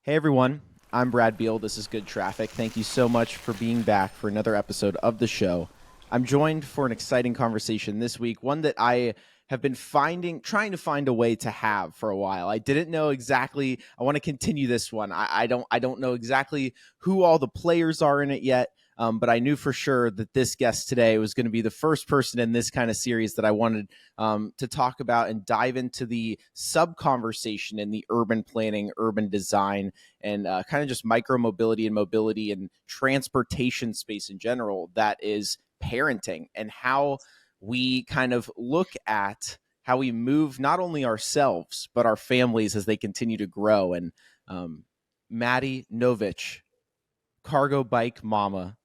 Hey everyone, I'm Brad Beal. This is Good Traffic. Thank you so much for being back for another episode of the show. I'm joined for an exciting conversation this week, one that I have been trying to find a way to have for a while. I didn't know exactly. I want to continue this one. I don't know exactly who all the players are in it yet. But I knew for sure that this guest today was going to be the first person in this kind of series that I wanted to talk about and dive into the sub conversation in the urban planning, urban design, and kind of just micro mobility and mobility and transportation space in general that is parenting, and how we kind of look at how we move not only ourselves but our families as they continue to grow. And Maddy Novich, cargo bike mama,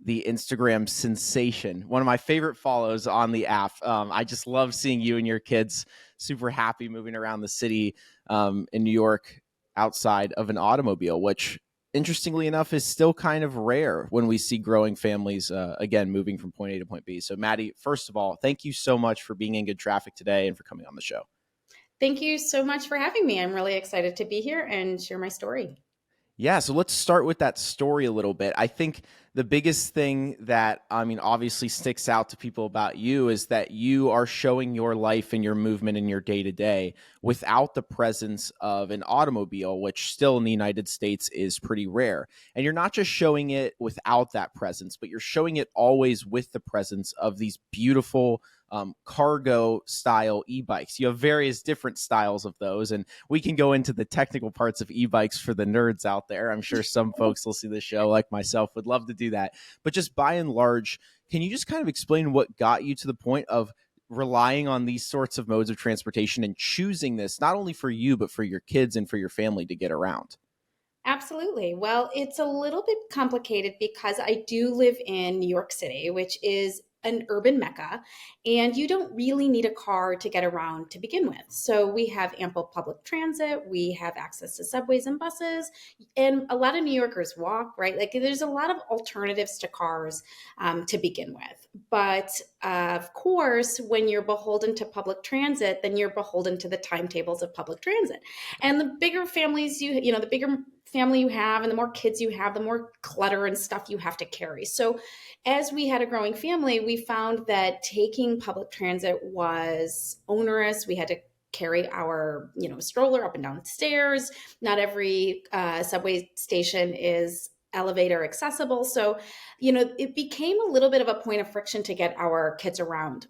the Instagram sensation, one of my favorite follows on the app. I just love seeing you and your kids super happy moving around the city in New York outside of an automobile, which interestingly enough is still kind of rare when we see growing families, again, moving from point A to point B. So Maddy, first of all, thank you so much for being in Good Traffic today and for coming on the show. Thank you so much for having me. I'm really excited to be here and share my story. Yeah, so let's start with that story a little bit. I think the biggest thing that, obviously sticks out to people about you is that you are showing your life and your movement in your day to day without the presence of an automobile, which still in the United States is pretty rare. And you're not just showing it without that presence, but you're showing it always with the presence of these beautiful cargo style e-bikes. You have various different styles of those, and we can go into the technical parts of e-bikes for the nerds out there. I'm sure some folks will see the show like myself would love to do that. But just by and large, can you just kind of explain what got you to the point of relying on these sorts of modes of transportation and choosing this not only for you but for your kids and for your family to get around? Absolutely. Well, it's a little bit complicated because I do live in New York City, which is an urban mecca, and you don't really need a car to get around to begin with. So we have ample public transit, we have access to subways and buses, and a lot of New Yorkers walk, right? Like there's a lot of alternatives to cars to begin with. But of course, when you're beholden to public transit, then you're beholden to the timetables of public transit. And the bigger families the bigger family you have and the more kids you have, the more clutter and stuff you have to carry. So as we had a growing family, we found that taking public transit was onerous. We had to carry our stroller up and down stairs. Not every subway station is elevator accessible. So it became a little bit of a point of friction to get our kids around.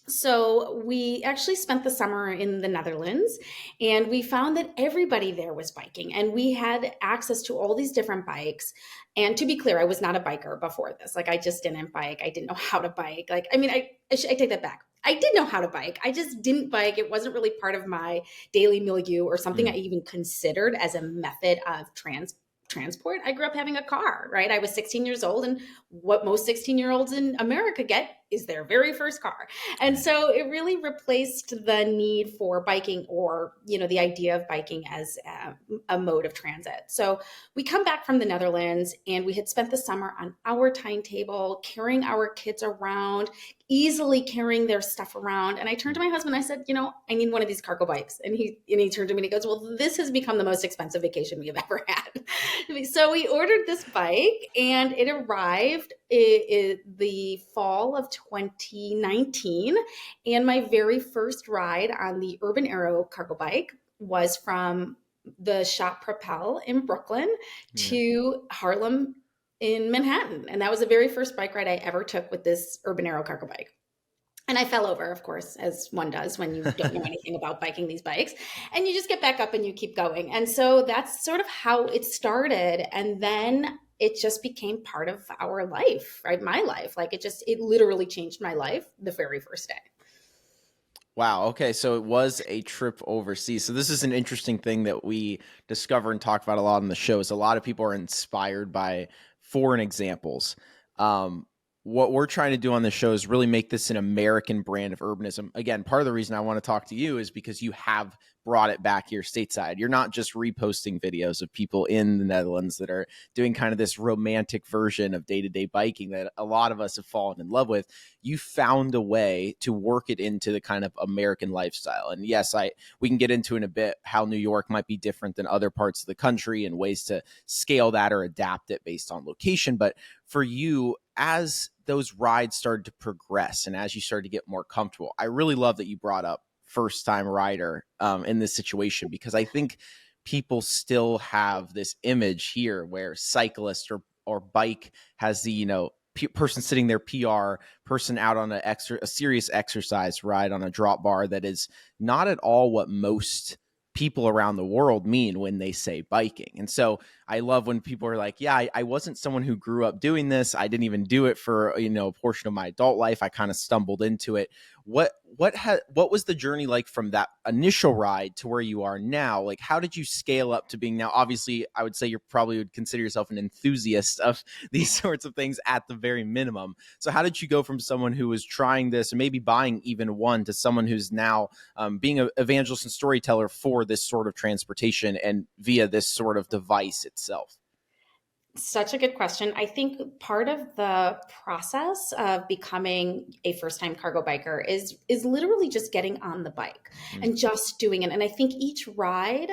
So we actually spent the summer in the Netherlands, and we found that everybody there was biking, and we had access to all these different bikes. And to be clear, I was not a biker before this. Like I just didn't bike. I didn't know how to bike. I take that back. I did know how to bike. I just didn't bike. It wasn't really part of my daily milieu or something I even considered as a method of transport. I grew up having a car, right? I was 16 years old, and what most 16-year-olds in America get is their very first car. And so it really replaced the need for biking, or, the idea of biking as a mode of transit. So we come back from the Netherlands, and we had spent the summer on our timetable, carrying our kids around, easily carrying their stuff around. And I turned to my husband, I said, I need one of these cargo bikes. And he turned to me and he goes, well, this has become the most expensive vacation we have ever had. So we ordered this bike, and it arrived the fall of 2019. And my very first ride on the Urban Arrow cargo bike was from the shop Propel in Brooklyn to Harlem in Manhattan. And that was the very first bike ride I ever took with this Urban Arrow cargo bike. And I fell over, of course, as one does when you don't know anything about biking these bikes. And you just get back up and you keep going. And so that's sort of how it started. And then it just became part of our life, right? My life. Like it literally changed my life the very first day. Wow. Okay. So it was a trip overseas. So this is an interesting thing that we discover and talk about a lot on the show. Is a lot of people are inspired by foreign examples. Um, what we're trying to do on this show is really make this an American brand of urbanism. Again, part of the reason I want to talk to you is because you have brought it back here stateside. You're not just reposting videos of people in the Netherlands that are doing kind of this romantic version of day-to-day biking that a lot of us have fallen in love with. You found a way to work it into the kind of American lifestyle. And yes, we can get into in a bit how New York might be different than other parts of the country and ways to scale that or adapt it based on location. But for you, as those rides started to progress and as you started to get more comfortable, I really love that you brought up first time rider in this situation, because I think people still have this image here where cyclist or bike has the, person sitting there, PR person out on a serious exercise ride on a drop bar that is not at all what most people around the world mean when they say biking. And so I love when people are like, yeah, I wasn't someone who grew up doing this. I didn't even do it for, a portion of my adult life. I kind of stumbled into it. What was the journey like from that initial ride to where you are now? Like, how did you scale up to being now? Obviously, I would say you probably would consider yourself an enthusiast of these sorts of things at the very minimum. So how did you go from someone who was trying this and maybe buying even one to someone who's now being an evangelist and storyteller for this sort of transportation and via this sort of device itself? Such a good question. I think part of the process of becoming a first-time cargo biker is literally just getting on the bike and just doing it. And I think each ride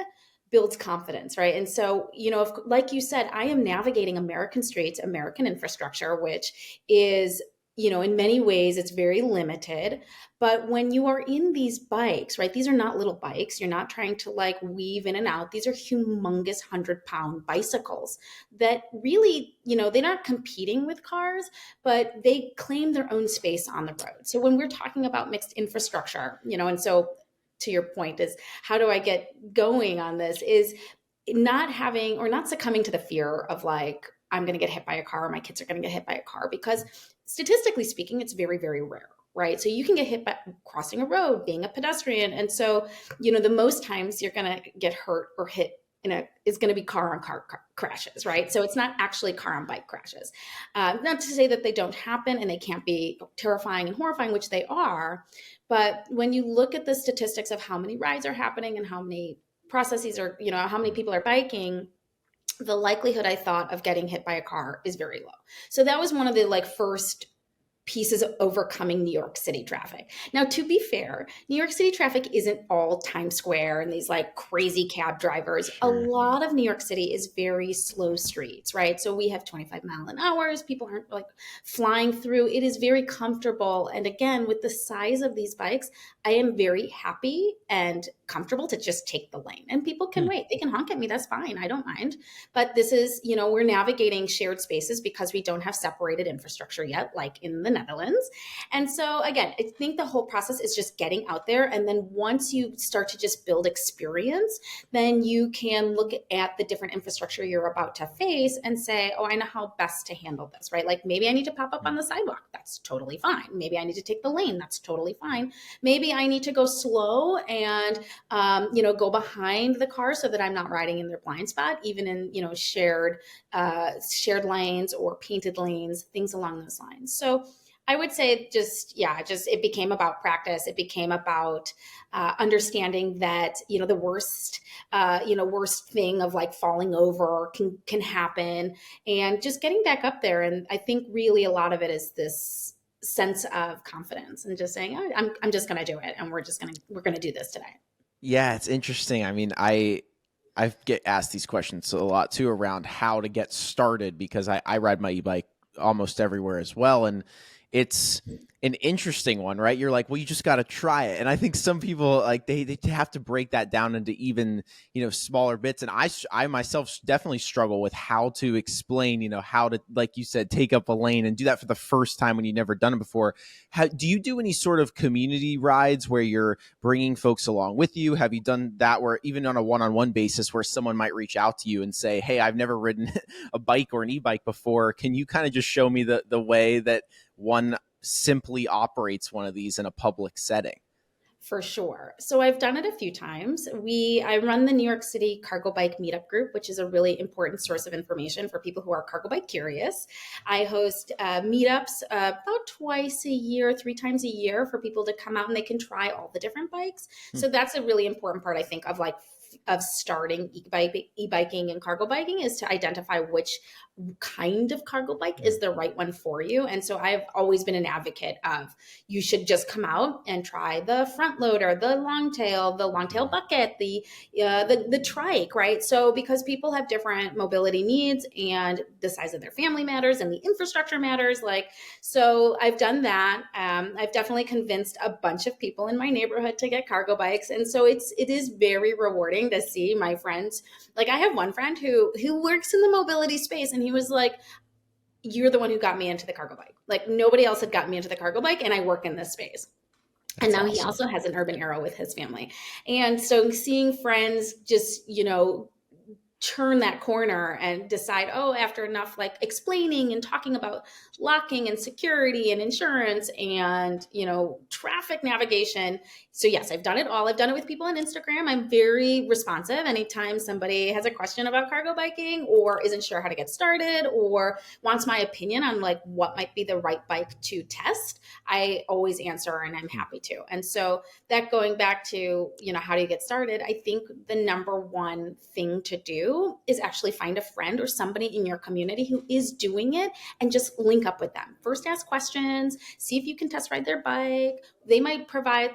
builds confidence, right? And so, if, like you said, I am navigating American streets, American infrastructure, which is, in many ways, it's very limited. But when you are in these bikes, right, these are not little bikes. You're not trying to like weave in and out. These are humongous 100-pound bicycles that really, they're not competing with cars, but they claim their own space on the road. So when we're talking about mixed infrastructure, and so to your point is how do I get going on this is not having or not succumbing to the fear of like, I'm going to get hit by a car or my kids are going to get hit by a car, because statistically speaking, it's very, very rare. Right. So you can get hit by crossing a road, being a pedestrian. And so, the most times you're going to get hurt or hit is going to be car on car crashes. Right. So it's not actually car on bike crashes. Not to say that they don't happen and they can't be terrifying and horrifying, which they are. But when you look at the statistics of how many rides are happening and how many processes are, how many people are biking, the likelihood I thought of getting hit by a car is very low. So that was one of the like first pieces of overcoming New York City traffic. Now, to be fair, New York City traffic isn't all Times Square and these like crazy cab drivers. Sure. A lot of New York City is very slow streets, right? So we have 25-mile-an-hour. People aren't like flying through. It is very comfortable. And again, with the size of these bikes, I am very happy and comfortable to just take the lane. And people can wait. They can honk at me. That's fine. I don't mind. But this is, we're navigating shared spaces because we don't have separated infrastructure yet, like in the Netherlands. And so again, I think the whole process is just getting out there. And then once you start to just build experience, then you can look at the different infrastructure you're about to face and say, oh, I know how best to handle this, right? Like maybe I need to pop up on the sidewalk. That's totally fine. Maybe I need to take the lane. That's totally fine. Maybe I need to go slow and, go behind the car so that I'm not riding in their blind spot, even in, shared lanes or painted lanes, things along those lines. So I would say it became about practice. It became about understanding that, the worst thing of like falling over can happen, and just getting back up there. And I think really a lot of it is this sense of confidence and just saying, oh, I'm just going to do it. And we're going to do this today. Yeah, it's interesting. I mean, I get asked these questions a lot too around how to get started, because I ride my e-bike almost everywhere as well. And it's an interesting one, right? You're like, well, you just got to try it. And I think some people like they have to break that down into even, smaller bits. And I myself definitely struggle with how to explain, how to, like you said, take up a lane and do that for the first time when you've never done it before. Do you do any sort of community rides where you're bringing folks along with you? Have you done that where even on a one-on-one basis where someone might reach out to you and say, hey, I've never ridden a bike or an e-bike before. Can you kind of just show me the way that one simply operates one of these in a public setting? For sure. So I've done it a few times. I run the New York City Cargo Bike Meetup Group, which is a really important source of information for people who are cargo bike curious. I host meetups about twice a year, 3 times a year for people to come out and they can try all the different bikes. Hmm. So that's a really important part, I think, of starting e-biking and cargo biking, is to identify which kind of cargo bike is the right one for you. And so I've always been an advocate of, you should just come out and try the front loader, the long tail bucket, the trike, right? So because people have different mobility needs and the size of their family matters and the infrastructure matters, so I've done that. I've definitely convinced a bunch of people in my neighborhood to get cargo bikes, and so it is very rewarding to see my friends. Like, I have one friend who works in the mobility space, and he was like, "You're the one who got me into the cargo bike. Like, nobody else had gotten me into the cargo bike, and I work in this space." And That's now he awesome. also has an urban arrow with his family. And so seeing friends just, turn that corner and decide, oh, after enough like explaining and talking about locking and security and insurance and, traffic navigation. So yes, I've done it all. I've done it with people on Instagram. I'm very responsive. Anytime somebody has a question about cargo biking or isn't sure how to get started or wants my opinion on like what might be the right bike to test, I always answer and I'm happy to. And so that, going back to, how do you get started? I think the number one thing to do is actually find a friend or somebody in your community who is doing it and just link up with them. First, ask questions, see if you can test ride their bike. They might provide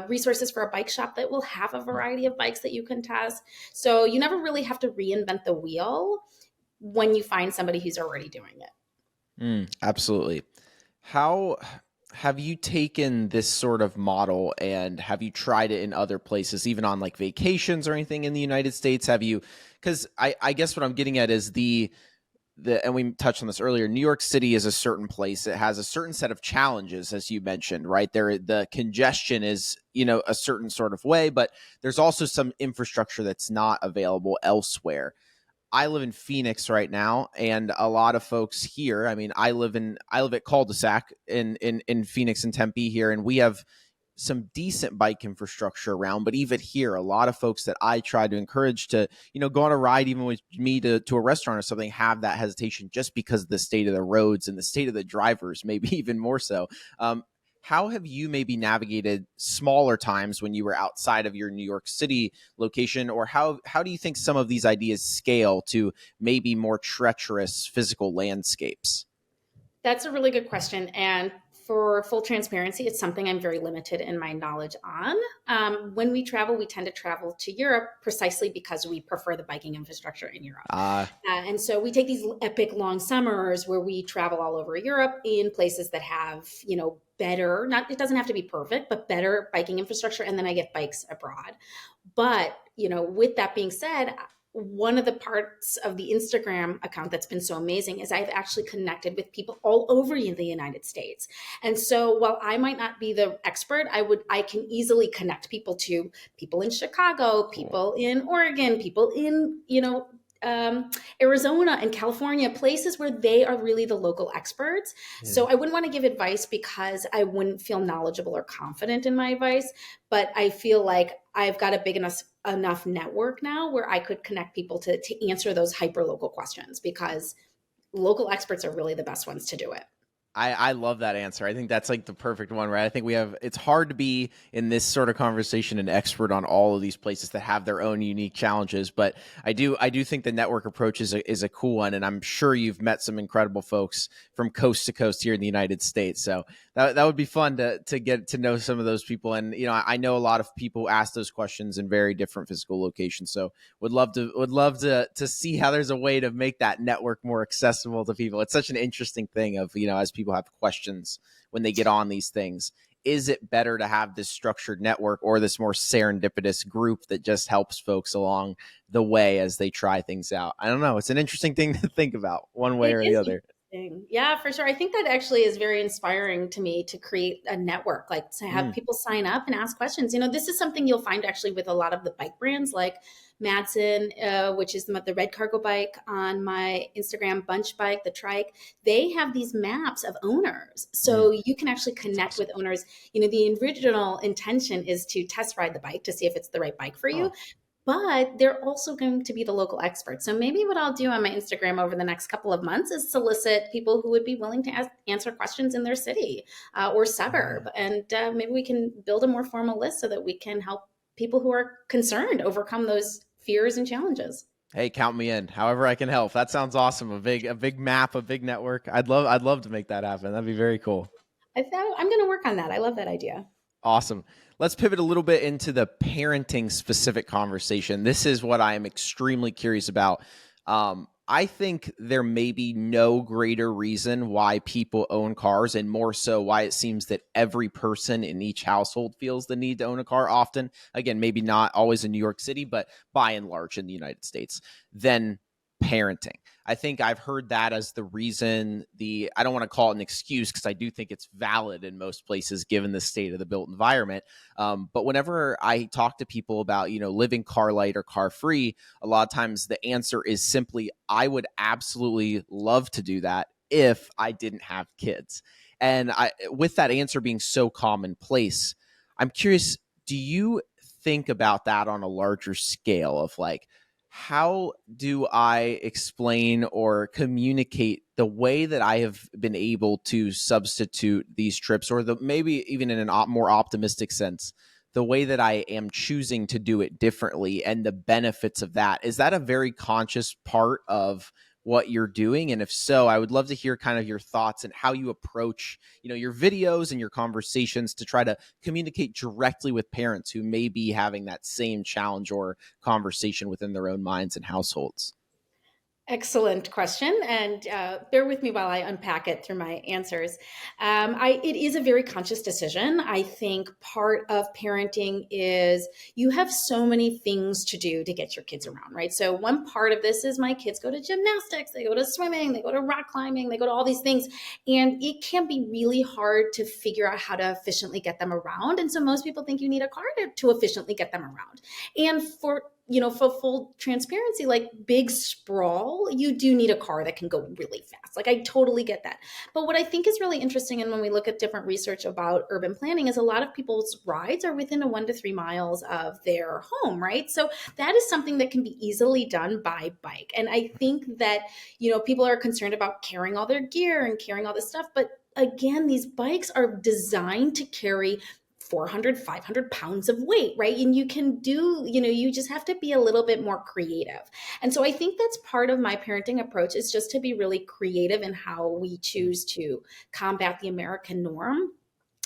resources for a bike shop that will have a variety of bikes that you can test. So you never really have to reinvent the wheel when you find somebody who's already doing it. Absolutely. How have you taken this sort of model and have you tried it in other places, even on like vacations or anything in the United States? Have you, because I guess what I'm getting at is and we touched on this earlier, New York City is a certain place. It has a certain set of challenges, as you mentioned, right? The congestion is, a certain sort of way, but there's also some infrastructure that's not available elsewhere. I live in Phoenix right now, and a lot of folks here. I mean, I live at cul-de-sac in Phoenix and Tempe here, and we have some decent bike infrastructure around. But even here, a lot of folks that I try to encourage to, go on a ride, even with me to a restaurant or something, have that hesitation just because of the state of the roads and the state of the drivers, maybe even more so. How have you maybe navigated smaller times when you were outside of your New York City location, or how do you think some of these ideas scale to maybe more treacherous physical landscapes? That's a really good question. And for full transparency, it's something I'm very limited in my knowledge on. When we travel, we tend to travel to Europe precisely because we prefer the biking infrastructure in Europe. And so we take these epic long summers where we travel all over Europe in places that have, better, not, it doesn't have to be perfect, but better biking infrastructure. And then I get bikes abroad. But, with that being said, one of the parts of the Instagram account that's been so amazing is I've actually connected with people all over the United States. And so while I might not be the expert, I can easily connect people to people in Chicago, people in Oregon, people in, Arizona and California, places where they are really the local experts. Yeah. So I wouldn't want to give advice because I wouldn't feel knowledgeable or confident in my advice, but I feel like I've got a big enough network now where I could connect people to answer those hyper local questions, because local experts are really the best ones to do it. I love that answer. I think that's like the perfect one, right? I think it's hard to be in this sort of conversation an expert on all of these places that have their own unique challenges. But I do think the network approach is a cool one. And I'm sure you've met some incredible folks from coast to coast here in the United States. So that would be fun to get to know some of those people. And, I know a lot of people ask those questions in very different physical locations. So would love to see how there's a way to make that network more accessible to people. It's such an interesting thing of, as people have questions when they get on these things. Is it better to have this structured network or this more serendipitous group that just helps folks along the way as they try things out? I don't know. It's an interesting thing to think about one way or the other. Yeah, for sure. I think that actually is very inspiring to me, to create a network, like to have people sign up and ask questions. This is something you'll find actually with a lot of the bike brands like Madsen, which is the red cargo bike, on my Instagram, Bunch Bike, the trike. They have these maps of owners. Mm, So you can actually that's connect awesome. with owners. The original intention is to test ride the bike to see if it's the right bike for you, Oh, but they're also going to be the local experts. So maybe what I'll do on my Instagram over the next couple of months is solicit people who would be willing to answer questions in their city or suburb. yeah. And maybe we can build a more formal list so that we can help people who are concerned overcome those fears and challenges. Hey, count me in. However I can help. That sounds awesome. A big map, a big network. I'd love to make that happen. That'd be very cool. I thought I'm going to work on that. I love that idea. Awesome. Let's pivot a little bit into the parenting specific conversation. This is what I am extremely curious about. I think there may be no greater reason why people own cars, and more so why it seems that every person in each household feels the need to own a car often. Again, maybe not always in New York City, but by and large in the United States, than parenting. I think I've heard that as the reason. I don't want to call it an excuse because I do think it's valid in most places given the state of the built environment. But whenever I talk to people about, living car light or car free, a lot of times the answer is simply, I would absolutely love to do that if I didn't have kids. And with that answer being so commonplace, I'm curious, do you think about that on a larger scale of like, how do I explain or communicate the way that I have been able to substitute these trips, or maybe even in a more optimistic sense, the way that I am choosing to do it differently and the benefits of that? Is that a very conscious part of what you're doing? And if so, I would love to hear kind of your thoughts and how you approach, your videos and your conversations to try to communicate directly with parents who may be having that same challenge or conversation within their own minds and households. Excellent question, and bear with me while I unpack it through my answers. It is a very conscious decision. I think part of parenting is you have so many things to do to get your kids around, right? So one part of this is my kids go to gymnastics, they go to swimming, they go to rock climbing, they go to all these things, and it can be really hard to figure out how to efficiently get them around. And so most people think you need a car to efficiently get them around. And for full transparency, like big sprawl, you do need a car that can go really fast. Like I totally get that. But what I think is really interesting, and when we look at different research about urban planning, is a lot of people's rides are within a 1 to 3 miles of their home, right? So that is something that can be easily done by bike. And I think that, people are concerned about carrying all their gear and carrying all this stuff. But again, these bikes are designed to carry 400, 500 pounds of weight, right? And you can do, you just have to be a little bit more creative. And so I think that's part of my parenting approach, is just to be really creative in how we choose to combat the American norm.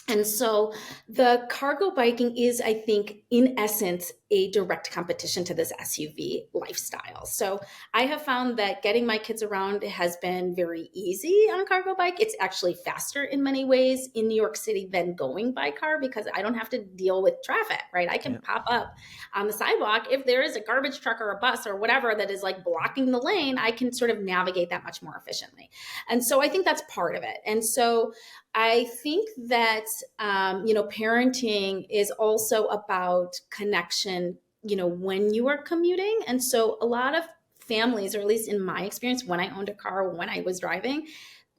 And so the cargo biking is, I think, in essence, a direct competition to this SUV lifestyle. So I have found that getting my kids around has been very easy on a cargo bike. It's actually faster in many ways in New York City than going by car because I don't have to deal with traffic, right? I can Yeah. pop up on the sidewalk. If there is a garbage truck or a bus or whatever that is like blocking the lane, I can sort of navigate that much more efficiently. And so I think that's part of it. And so I think that, parenting is also about connection, when you are commuting. And so a lot of families, or at least in my experience, when I owned a car, when I was driving,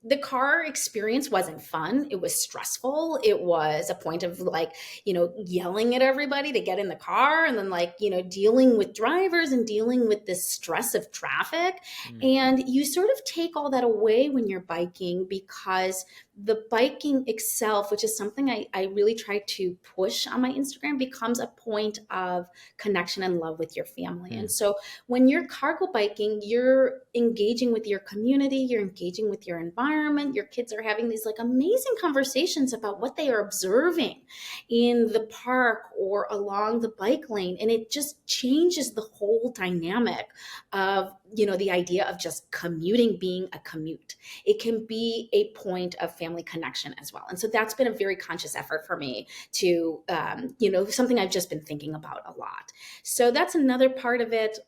the car experience wasn't fun. It was stressful. It was a point of like, yelling at everybody to get in the car, and then like, dealing with drivers and dealing with this stress of traffic. Mm. And you sort of take all that away when you're biking, because the biking itself, which is something I really try to push on my Instagram, becomes a point of connection and love with your family. And Mm. so when you're cargo biking, you're engaging with your community, you're engaging with your environment. Your kids are having these like amazing conversations about what they are observing in the park or along the bike lane. And it just changes the whole dynamic of, the idea of just commuting being a commute. It can be a point of family connection as well. And so that's been a very conscious effort for me to, something I've just been thinking about a lot. So that's another part of it.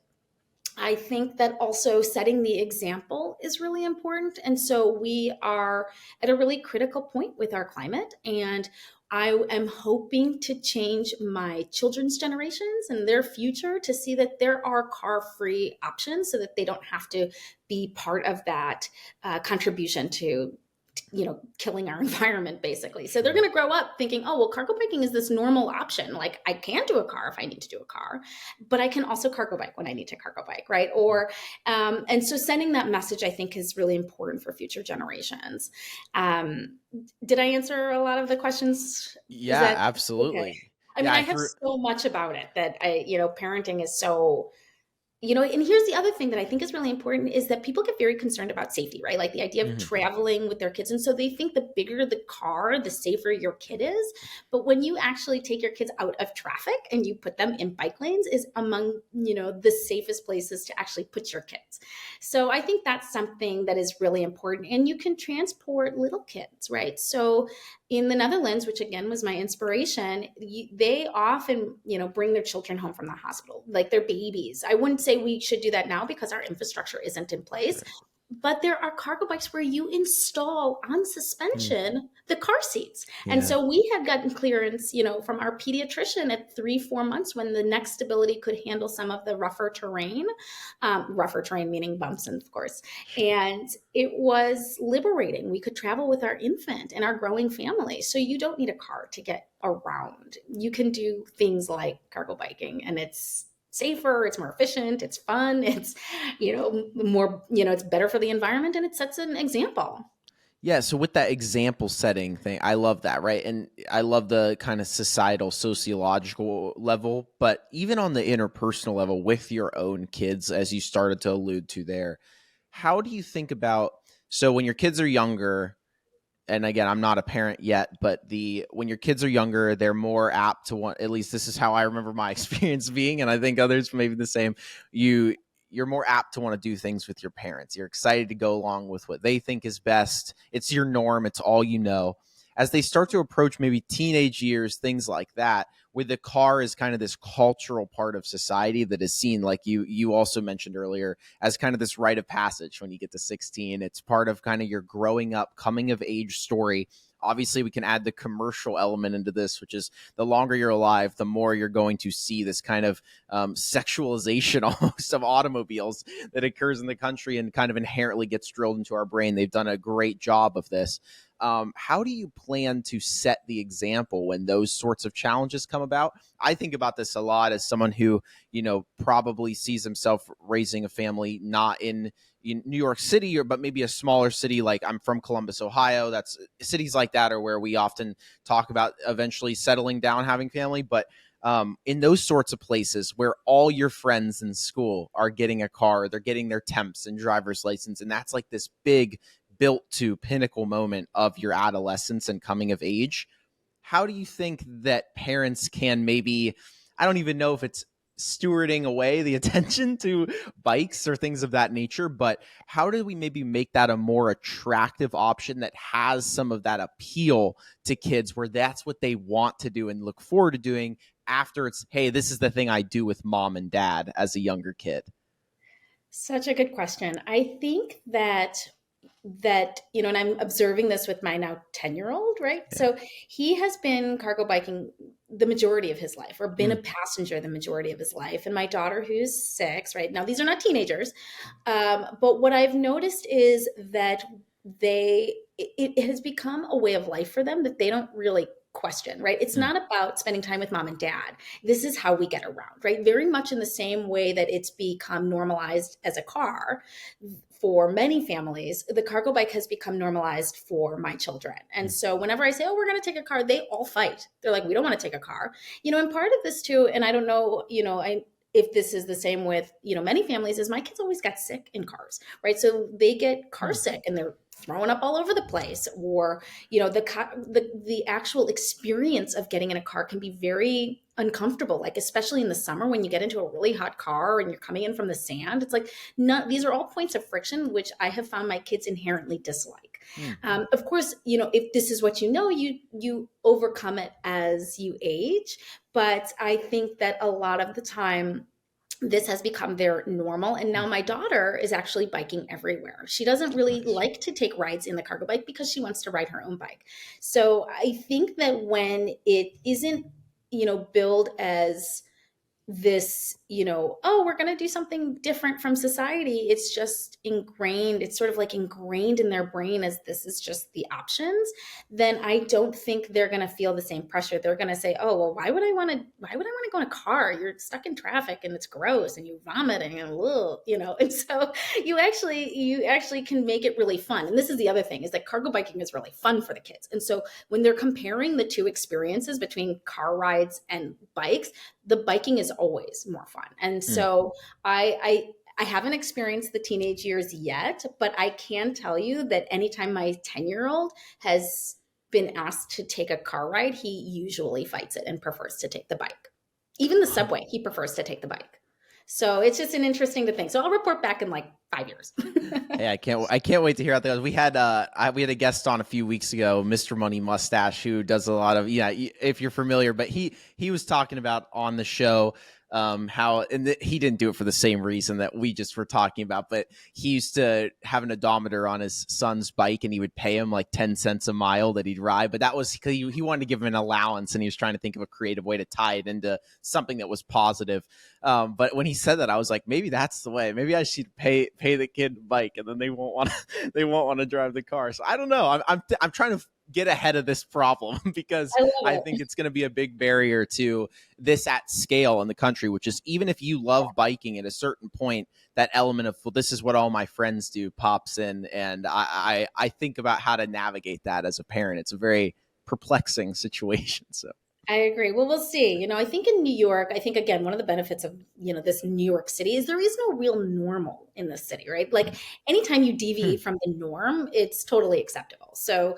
I think that also setting the example is really important. And so we are at a really critical point with our climate. And I am hoping to change my children's generations and their future to see that there are car-free options so that they don't have to be part of that contribution to killing our environment basically. So they're Sure. going to grow up thinking, oh, well, cargo biking is this normal option. Like I can do a car if I need to do a car, but I can also cargo bike when I need to cargo bike, right? Or and so sending that message, I think, is really important for future generations. um, did I answer a lot of the questions? Is Yeah, that okay? absolutely. I Yeah, mean, I I have threw. so much about it that parenting is so, and here's the other thing that I think is really important is that people get very concerned about safety, right? Like the idea of Mhm. traveling with their kids. And so they think the bigger the car, the safer your kid is. But when you actually take your kids out of traffic and you put them in bike lanes is among, the safest places to actually put your kids. So I think that's something that is really important. And you can transport little kids, right? So in the Netherlands, which again was my inspiration, they often, bring their children home from the hospital, like their babies. I wouldn't say we should do that now because our infrastructure isn't in place, Sure. but there are cargo bikes where you install on Mm. suspension the car seats. And Yeah. so we had gotten clearance, from our pediatrician at 3, 4 months when the neck stability could handle some of the rougher terrain meaning bumps, and of course. Sure. And it was liberating. We could travel with our infant and our growing family. So you don't need a car to get around. You can do things like cargo biking, and it's safer, it's more efficient, it's fun, it's more, it's better for the environment, and it sets an example. Yeah, so with that example setting thing, I love that, right? And I love the kind of societal, sociological level, but even on the interpersonal level with your own kids, as you started to allude to there, how do you think about so when your kids are younger, and again, I'm not a parent yet, but the when your kids are younger, they're more apt to want, at least this is how I remember my experience being, and I think others may be the same. You you're more apt to want to do things with your parents. You're excited to go along with what they think is best. It's your norm, it's all you know. As they start to approach maybe teenage years, things like that, where the car is kind of this cultural part of society that is seen, like you also mentioned earlier, as kind of this rite of passage when you get to 16. It's part of kind of your growing up, coming of age story. Obviously, we can add the commercial element into this, which is the longer you're alive, the more you're going to see this kind of sexualization almost of automobiles that occurs in the country and kind of inherently gets drilled into our brain. They've done a great job of this. How do you plan to set the example when those sorts of challenges come about? I think about this a lot as someone who, probably sees himself raising a family not in New York City, or but maybe a smaller city. Like I'm from Columbus, Ohio. That's cities like that are where we often talk about eventually settling down, having family. But in those sorts of places where all your friends in school are getting a car, they're getting their temps and driver's license, and that's like this big built to pinnacle moment of your adolescence and coming of age. How do you think that parents can maybe, I don't even know if it's stewarding away the attention to bikes or things of that nature, but how do we maybe make that a more attractive option that has some of that appeal to kids where that's what they want to do and look forward to doing after it's, hey, this is the thing I do with mom and dad as a younger kid? Such a good question. I think that and I'm observing this with my now 10-year-old, right? Yeah. So he has been cargo biking the majority of his life, or been a Mm, passenger the majority of his life. And my daughter, who's 6, right now, these are not teenagers, but what I've noticed is that it has become a way of life for them that they don't really question, right? It's mm, not about spending time with mom and dad. This is how we get around, right? Very much in the same way that it's become normalized as a car for many families, the cargo bike has become normalized for my children. And mm, so whenever I say, oh, we're going to take a car, they all fight. They're like, we don't want to take a car. And part of this too, and I don't know, if this is the same with, many families, is my kids always got sick in cars, right? So they get car mm, sick and they're throwing up all over the place, or the actual experience of getting in a car can be very uncomfortable, like especially in the summer when you get into a really hot car and you're coming in from the sand. It's like, not, these are all points of friction which I have found my kids inherently dislike. mm. Of course, if this is what you overcome it as you age, but I think that a lot of the time this has become their normal. And now my daughter is actually biking everywhere. She doesn't really Nice. like to take rides in the cargo bike because she wants to ride her own bike. So I think that when it isn't, billed as this, oh, we're going to do something different from society. It's just ingrained. It's sort of like ingrained in their brain as this is just the options. Then I don't think they're going to feel the same pressure. They're going to say, oh, well, why would I want to go in a car? You're stuck in traffic and it's gross and you vomiting and ugh, and so you actually can make it really fun. And this is the other thing is that cargo biking is really fun for the kids. And so when they're comparing the two experiences between car rides and bikes, the biking is always more fun. And Mm. so I haven't experienced the teenage years yet, but I can tell you that anytime my 10-year-old has been asked to take a car ride, he usually fights it and prefers to take the bike. Even the Huh. subway, he prefers to take the bike. So it's just an interesting thing. So I'll report back in like 5 years. Hey, I can't wait to hear how that goes. We had a guest on a few weeks ago, Mr. Money Mustache, who does a lot of, if you're familiar, but he was talking about on the show how he didn't do it for the same reason that we just were talking about, but he used to have an odometer on his son's bike and he would pay him like 10 cents a mile that he'd ride, but that was because he wanted to give him an allowance and he was trying to think of a creative way to tie it into something that was positive. But when he said that, I was like, maybe that's the way. Maybe I should pay the kid bike, and then they won't want to they won't want to drive the car. So I don't know. I'm trying to get ahead of this problem because I love I it. think it's going to be a big barrier to this at scale in the country. Which is, even if you love biking, at a certain point, that element of, well, this is what all my friends do pops in, and I think about how to navigate that as a parent. It's a very perplexing situation. So. I agree. Well, we'll see. I think in New York, I think again, one of the benefits of, this New York City is there is no real normal in the city, right? Like anytime you Hmm. deviate from the norm, it's totally acceptable. So,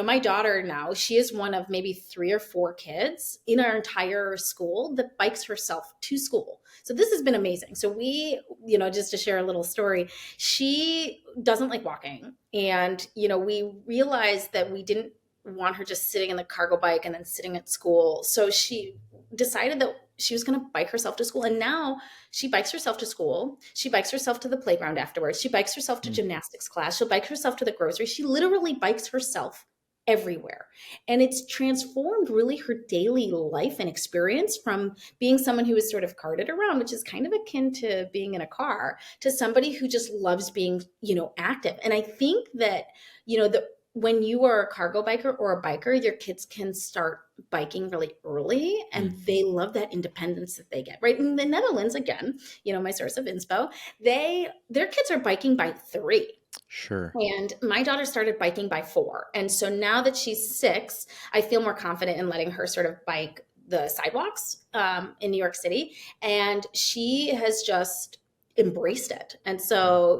my daughter now, she is one of maybe 3 or 4 kids in our entire school that bikes herself to school. So this has been amazing. So we, just to share a little story, she doesn't like walking. And, we realized that we didn't want her just sitting in the cargo bike and then sitting at school. So she decided that she was going to bike herself to school. And now she bikes herself to school. She bikes herself to the playground afterwards. She bikes herself to Hmm. gymnastics class. She'll bike herself to the grocery. She literally bikes herself everywhere. And it's transformed really her daily life and experience from being someone who is sort of carted around, which is kind of akin to being in a car, to somebody who just loves being, active. And I think that, when you are a cargo biker or a biker, your kids can start biking really early Hmm. and they love that independence that they get. Right. In the Netherlands, again, my source of inspo, their kids are biking by 3. Sure. And my daughter started biking by 4. And so now that she's 6, I feel more confident in letting her sort of bike the sidewalks in New York City. And she has just embraced it. And so,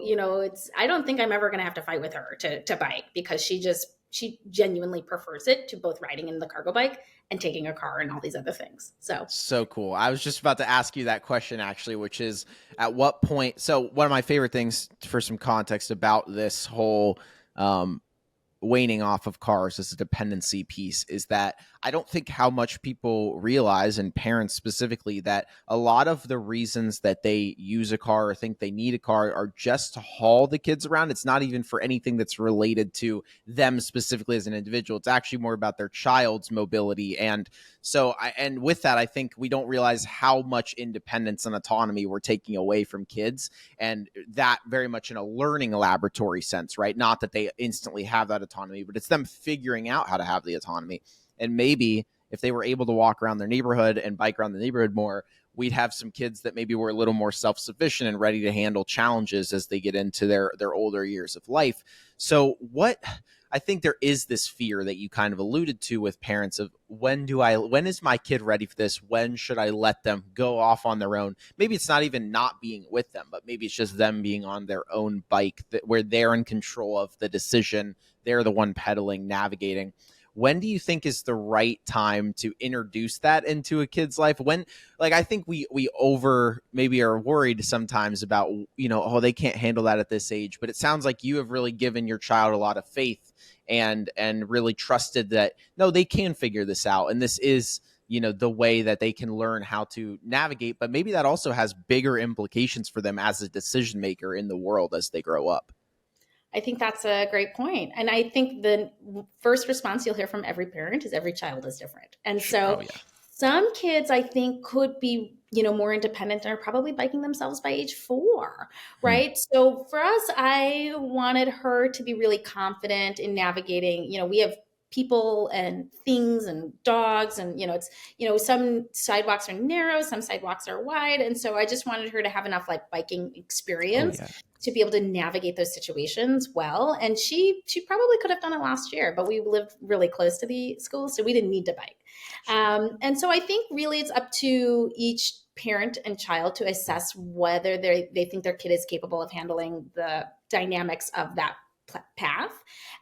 I don't think I'm ever going to have to fight with her to bike because she genuinely prefers it to both riding in the cargo bike and taking a car and all these other things. So So cool. I was just about to ask you that question, actually, which is, at what point? So one of my favorite things, for some context about this whole waning off of cars as a dependency piece, is that I don't think how much people realize, and parents specifically, that a lot of the reasons that they use a car or think they need a car are just to haul the kids around. It's not even for anything that's related to them specifically as an individual. It's actually more about their child's mobility. And with that, I think we don't realize how much independence and autonomy we're taking away from kids, and that very much in a learning laboratory sense, right? Not that they instantly have that autonomy, but it's them figuring out how to have the autonomy. And maybe if they were able to walk around their neighborhood and bike around the neighborhood more, we'd have some kids that maybe were a little more self-sufficient and ready to handle challenges as they get into their older years of life. So what I think there is this fear that you kind of alluded to with parents of, when is my kid ready for this? When should I let them go off on their own? Maybe it's not even not being with them, but maybe it's just them being on their own bike, where they're in control of the decision. They're the one pedaling, navigating. When do you think is the right time to introduce that into a kid's life? When, like, I think we over maybe are worried sometimes about, oh, they can't handle that at this age, but it sounds like you have really given your child a lot of faith and really trusted that, no, they can figure this out, and this is the way that they can learn how to navigate, but maybe that also has bigger implications for them as a decision maker in the world as they grow up. I think that's a great point. And I think the first response you'll hear from every parent is every child is different. And Oh so yeah. some kids I think could be, more independent and are probably biking themselves by age 4, Hmm. right? So for us, I wanted her to be really confident in navigating, we have people and things and dogs and it's some sidewalks are narrow, some sidewalks are wide, and so I just wanted her to have enough like biking Oh experience yeah. to be able to navigate those situations well. And she probably could have done it last year, but we lived really close to the school, so we didn't need to bike. And so I think really it's up to each parent and child to assess whether they think their kid is capable of handling the dynamics of that path.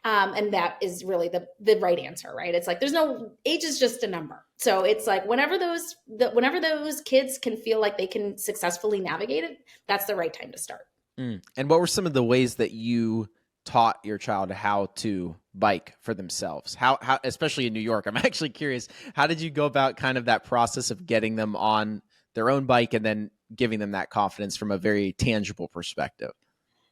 And that is really the right answer, right? It's like there's no age is just a number. So it's like whenever those kids can feel like they can successfully navigate it, that's the right time to start. And what were some of the ways that you taught your child how to bike for themselves? How, especially in New York, I'm actually curious, how did you go about kind of that process of getting them on their own bike and then giving them that confidence from a very tangible perspective?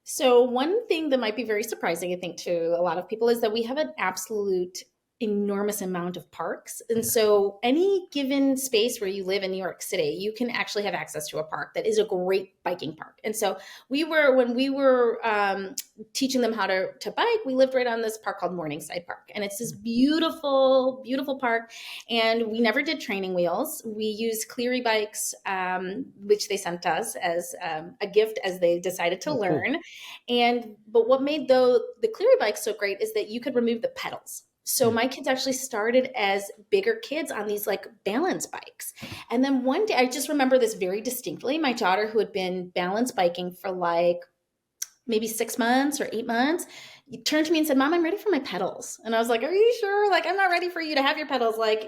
So one thing that might be very surprising, I think, to a lot of people is that we have an absolute enormous amount of parks. And so any given space where you live in New York City, you can actually have access to a park that is a great biking park. And so when we were teaching them how to bike, we lived right on this park called Morningside Park. And it's this beautiful, beautiful park. And we never did training wheels. We used Cleary bikes, which they sent us as a gift as they decided to learn. Cool. But what made the Cleary bikes so great is that you could remove the pedals. So my kids actually started as bigger kids on these like balance bikes. And then one day, I just remember this very distinctly. My daughter, who had been balance biking for like maybe 6 months or 8 months, turned to me and said, "Mom, I'm ready for my pedals." And I was like, "Are you sure? Like, I'm not ready for you to have your pedals. Like,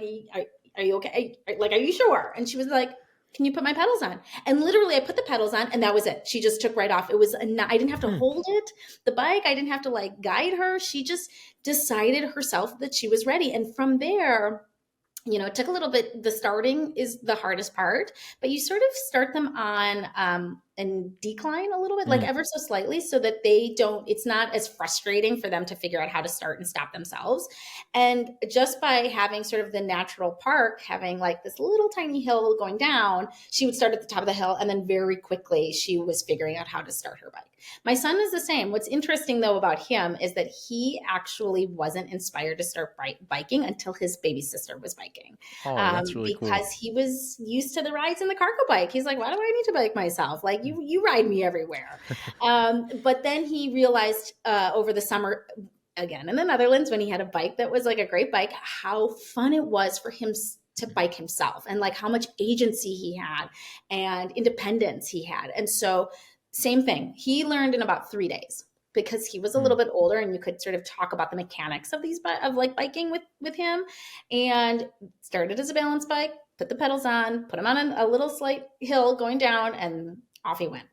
are you okay? Like, are you sure?" And she was like, "Can you put my pedals on?" And literally I put the pedals on and that was it. She just took right off. It was I didn't have to hold it, the bike. I didn't have to like guide her. She just decided herself that she was ready. And from there, it took a little bit. The starting is the hardest part, but you sort of start them on and decline a little bit, like ever so slightly, so that it's not as frustrating for them to figure out how to start and stop themselves. And just by having sort of the natural park, having like this little tiny hill going down, she would start at the top of the hill and then very quickly she was figuring out how to start her bike. My son is the same. What's interesting though about him is that he actually wasn't inspired to start biking until his baby sister was biking. Oh, that's really cool. Because he was used to the rides in the cargo bike. He's like, "Why do I need to bike myself? Like you ride me everywhere." But then he realized over the summer, again in the Netherlands, when he had a bike that was like a great bike, how fun it was for him to bike himself and like how much agency he had and independence he had. And so same thing, he learned in about 3 days because he was a little bit older and you could sort of talk about the mechanics of like biking with him, and started as a balance bike, put the pedals on, put him on a little slight hill going down, and off he went.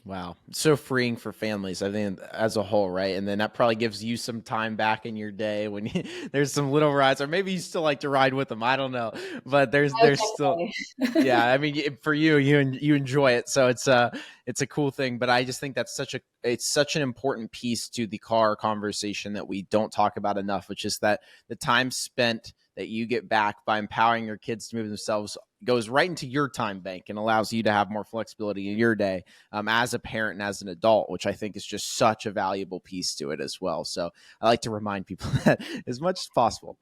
Wow. So freeing for families, I think, as a whole, right? And then that probably gives you some time back in your day when there's some little rides, or maybe you still like to ride with them. I don't know, but there's still, yeah. I mean, for you enjoy it, so it's a cool thing. But I just think that's it's such an important piece to the car conversation that we don't talk about enough, which is that the time spent that you get back by empowering your kids to move themselves goes right into your time bank and allows you to have more flexibility in your day as a parent and as an adult, which I think is just such a valuable piece to it as well. So I like to remind people that as much as possible.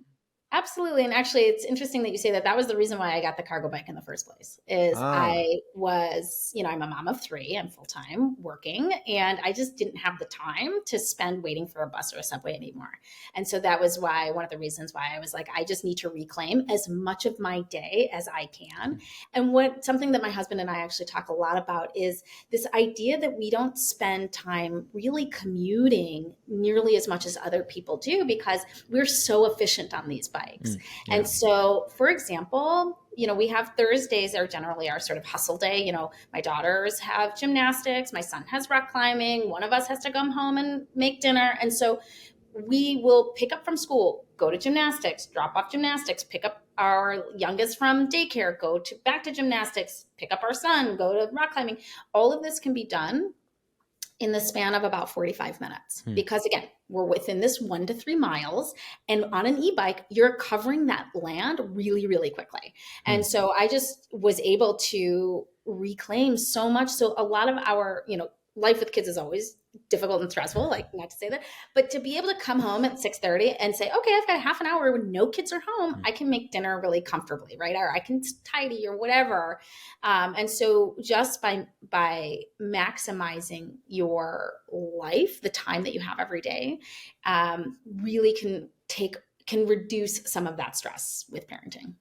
Absolutely. And actually, it's interesting that you say that. That was the reason why I got the cargo bike in the first place is I was, I'm a mom of 3. I'm full-time working, and I just didn't have the time to spend waiting for a bus or a subway anymore. And so that was one of the reasons why I was like, I just need to reclaim as much of my day as I can. And something that my husband and I actually talk a lot about is this idea that we don't spend time really commuting nearly as much as other people do because we're so efficient on these bikes. Yeah. And so, for example, we have Thursdays are generally our sort of hustle day. My daughters have gymnastics, my son has rock climbing, one of us has to come home and make dinner. And so we will pick up from school, go to gymnastics, drop off gymnastics, pick up our youngest from daycare, go to back to gymnastics, pick up our son, go to rock climbing. All of this can be done in the span of about 45 minutes. Hmm. Because again, we're within this 1 to 3 miles. And on an e-bike, you're covering that land really, really quickly. Hmm. And so I just was able to reclaim so much. So a lot of our, life with kids is always difficult and stressful, like not to say that, but to be able to come home at 6:30 and say, okay, I've got half an hour when no kids are home, I can make dinner really comfortably, right? Or I can tidy or whatever. And so just by maximizing your life, the time that you have every day, really can reduce some of that stress with parenting.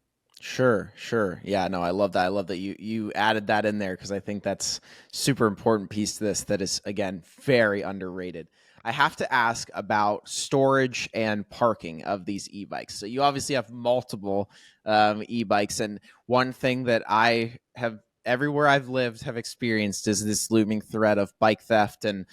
Sure, sure. Yeah, no, I love that. I love that you added that in there because I think that's super important piece to this that is again very underrated. I have to ask about storage and parking of these e-bikes. So you obviously have multiple e-bikes, and one thing that I have everywhere I've lived have experienced is this looming threat of bike theft, and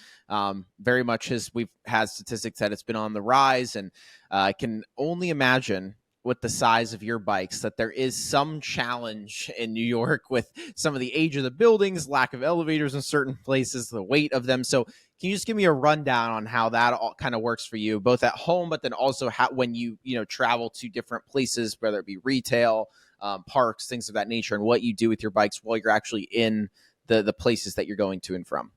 very much as we've had statistics that it's been on the rise, and I can only imagine with the size of your bikes that there is some challenge in New York with some of the age of the buildings, lack of elevators in certain places, the weight of them. So can you just give me a rundown on how that all kind of works for you, both at home, but then also how, when you travel to different places, whether it be retail, parks, things of that nature, and what you do with your bikes while you're actually in the places that you're going to and from?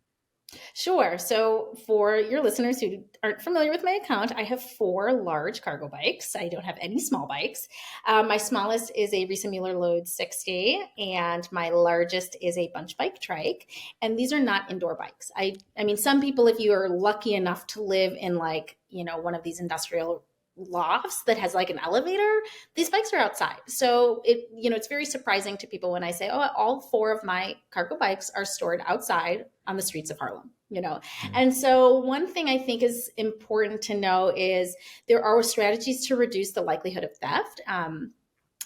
Sure. So, for your listeners who aren't familiar with my account, I have 4 large cargo bikes. I don't have any small bikes. My smallest is a Risa Mueller Load 60, and my largest is a Bunch Bike Trike. And these are not indoor bikes. I mean, some people, if you are lucky enough to live in one of these industrial lofts that has like an elevator, these bikes are outside. So it's very surprising to people when I say, oh, all 4 of my cargo bikes are stored outside on the streets of Harlem. Mm. And so one thing I think is important to know is there are strategies to reduce the likelihood of theft.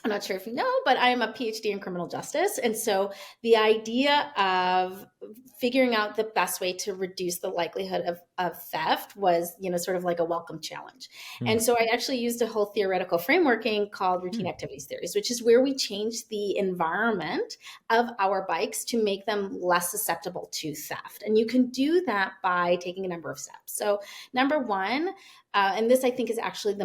I'm not sure if you know, but I am a PhD in criminal justice. And so the idea of figuring out the best way to reduce the likelihood of theft was, sort of like a welcome challenge. Mm. And so I actually used a whole theoretical frameworking called routine activities theories, which is where we change the environment of our bikes to make them less susceptible to theft. And you can do that by taking a number of steps. So number one, and this I think is actually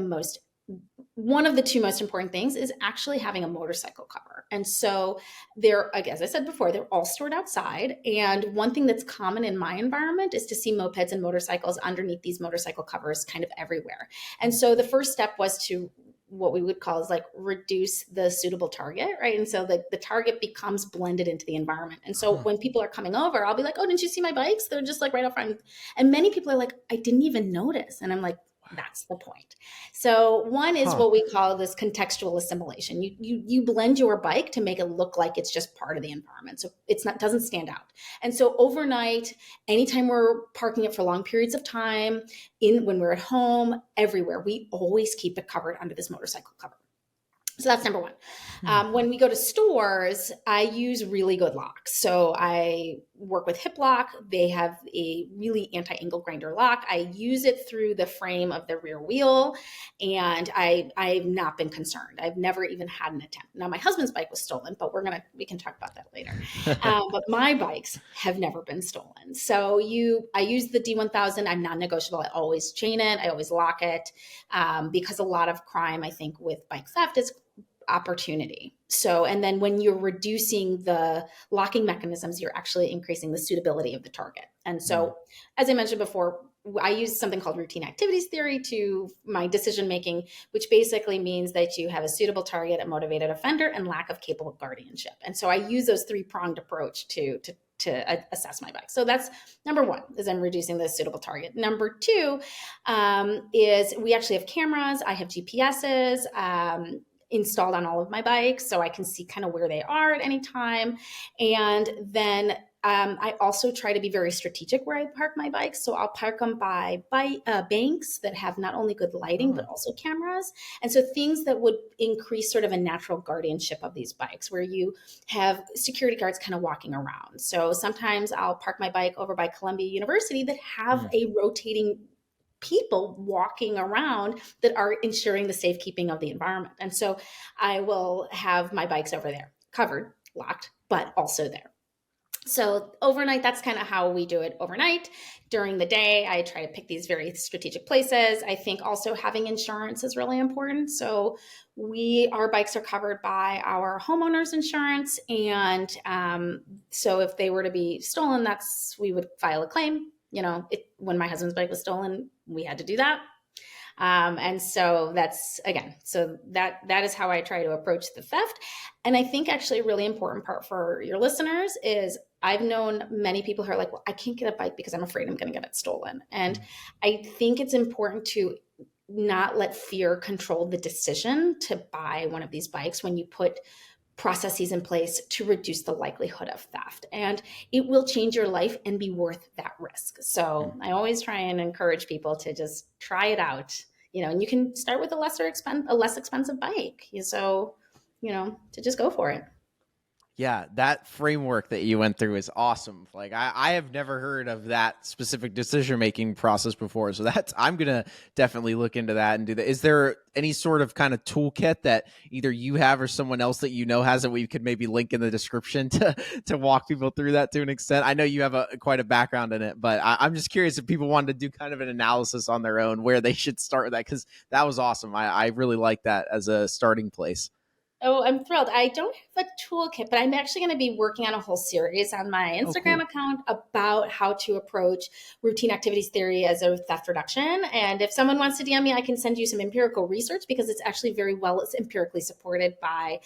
one of the 2 most important things is actually having a motorcycle cover. And so as I said before, they're all stored outside. And one thing that's common in my environment is to see mopeds and motorcycles underneath these motorcycle covers kind of everywhere. And so the first step was to what we would call is like reduce the suitable target, right? And so the target becomes blended into the environment. And so when people are coming over, I'll be like, oh, didn't you see my bikes? They're just like right up front. And many people are like, I didn't even notice. And I'm like, that's the point. So one is what we call this contextual assimilation. You blend your bike to make it look like it's just part of the environment. So doesn't stand out. And so overnight, anytime we're parking it for long periods of time, when we're at home, everywhere, we always keep it covered under this motorcycle cover. So that's number one. When we go to stores, I use really good locks. So I work with Hip Lock. They have a really anti-angle grinder lock. I use it through the frame of the rear wheel, and I've not been concerned. I've never even had an attempt. Now, my husband's bike was stolen, but we can talk about that later. But my bikes have never been stolen. So I use the D1000. I'm non-negotiable. I always chain it. I always lock it because a lot of crime, I think, with bike theft is opportunity. So, and then when you're reducing the locking mechanisms, you're actually increasing the suitability of the target. And so, as I mentioned before, I use something called routine activities theory to my decision making, which basically means that you have a suitable target, a motivated offender, and lack of capable guardianship. And so I use those 3-pronged approach to assess my bike. So that's number one, is I'm reducing the suitable target. Number 2 is we actually have cameras. I have GPSs installed on all of my bikes, so I can see kind of where they are at any time. And then I also try to be very strategic where I park my bikes. So I'll park them by banks that have not only good lighting, but also cameras. And so things that would increase sort of a natural guardianship of these bikes, where you have security guards kind of walking around. So sometimes I'll park my bike over by Columbia University that have a rotating people walking around that are ensuring the safekeeping of the environment. And so I will have my bikes over there, covered, locked, but also there. So overnight, that's kind of how we do it overnight. During the day, I try to pick these very strategic places. I think also having insurance is really important. So our bikes are covered by our homeowners insurance. And so if they were to be stolen, we would file a claim. When my husband's bike was stolen, we had to do that. And so that is how I try to approach the theft. And I think actually a really important part for your listeners is I've known many people who are like, well, I can't get a bike because I'm afraid I'm going to get it stolen. And I think it's important to not let fear control the decision to buy one of these bikes when you put processes in place to reduce the likelihood of theft. And it will change your life and be worth that risk. So I always try and encourage people to just try it out, and you can start with a less expensive bike. So, to just go for it. Yeah, that framework that you went through is awesome. Like I have never heard of that specific decision-making process before. So I'm going to definitely look into that and do that. Is there any sort of kind of toolkit that either you have or someone else that has that we could maybe link in the description to walk people through that to an extent? I know you have quite a background in it, but I'm just curious if people wanted to do kind of an analysis on their own where they should start with that, because that was awesome. I really like that as a starting place. Oh, I'm thrilled. I don't have a toolkit, but I'm actually going to be working on a whole series on my Instagram account about how to approach routine activities theory as a theft reduction. And if someone wants to DM me, I can send you some empirical research because it's actually it's empirically supported by,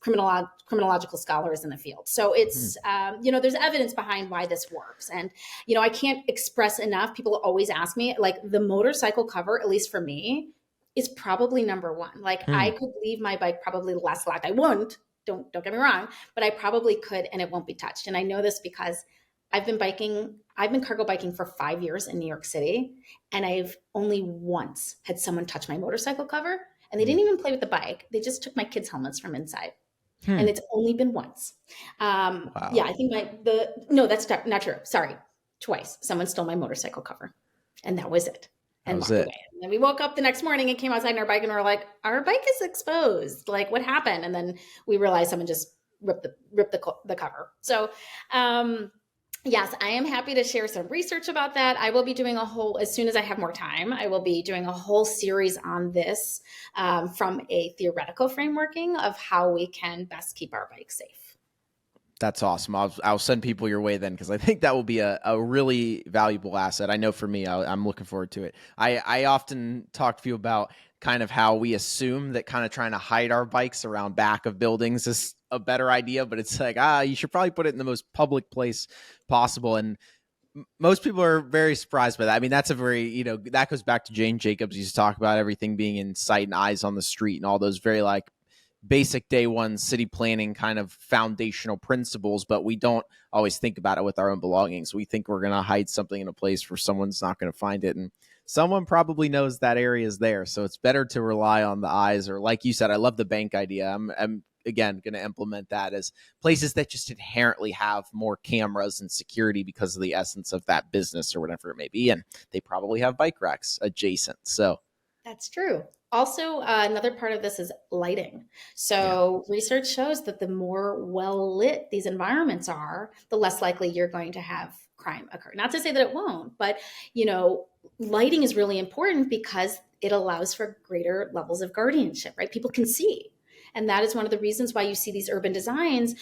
criminological scholars in the field. So it's, there's evidence behind why this works. And, I can't express enough. People always ask me, like, the motorcycle cover, at least for me, is probably number one. Like I could leave my bike probably less locked. I won't, don't get me wrong, but I probably could, and it won't be touched. And I know this because I've been cargo biking for 5 years in New York City. And I've only once had someone touch my motorcycle cover, and they didn't even play with the bike. They just took my kids' helmets from inside. And it's only been once. Wow. Yeah, I think no, that's not true. Sorry. Twice. Someone stole my motorcycle cover, and that was it. And walked away. And then we woke up the next morning and came outside on our bike and we were like, our bike is exposed. Like, what happened? And then we realized someone just ripped the cover. So, yes, I am happy to share some research about that. I will be doing as soon as I have more time, I will be doing a whole series on this from a theoretical frameworking of how we can best keep our bikes safe. That's awesome. I'll send people your way then, because I think that will be a really valuable asset. I know for me, I'm looking forward to it. I often talk to you about kind of how we assume that kind of trying to hide our bikes around back of buildings is a better idea, but it's like, you should probably put it in the most public place possible. And most people are very surprised by that. I mean, that's a very, that goes back to Jane Jacobs used to talk about everything being in sight and eyes on the street and all those very basic day one city planning kind of foundational principles, but we don't always think about it with our own belongings. We think we're going to hide something in a place where someone's not going to find it. And someone probably knows that area is there. So it's better to rely on the eyes, or like you said, I love the bank idea. I'm again, going to implement that as places that just inherently have more cameras and security because of the essence of that business or whatever it may be. And they probably have bike racks adjacent. So that's true. Also, another part of this is lighting. So research shows that the more well lit these environments are, the less likely you're going to have crime occur. Not to say that it won't, but lighting is really important because it allows for greater levels of guardianship, right? People can see. And that is one of the reasons why you see these urban designs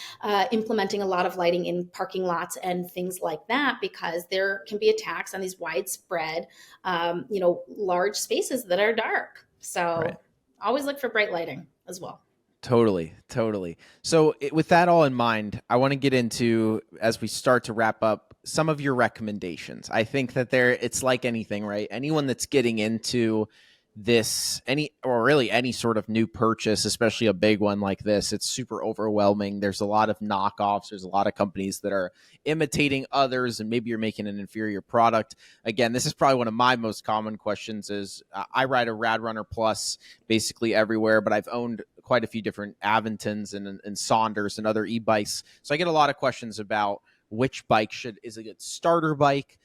implementing a lot of lighting in parking lots and things like that, because there can be attacks on these widespread, large spaces that are dark. So always look for bright lighting as well. Totally. So with that all in mind, I want to get into, as we start to wrap up, some of your recommendations. I think that it's like anything, right? Anyone that's getting into this, any sort of new purchase, especially a big one like this, it's super overwhelming. There's a lot of knockoffs. There's a lot of companies that are imitating others, and maybe you're making an inferior product. Again, this is probably one of my most common questions is I ride a Rad Runner Plus basically everywhere, but I've owned quite a few different Aventons and Saunders and other e-bikes. So I get a lot of questions about which bike is a good starter bike,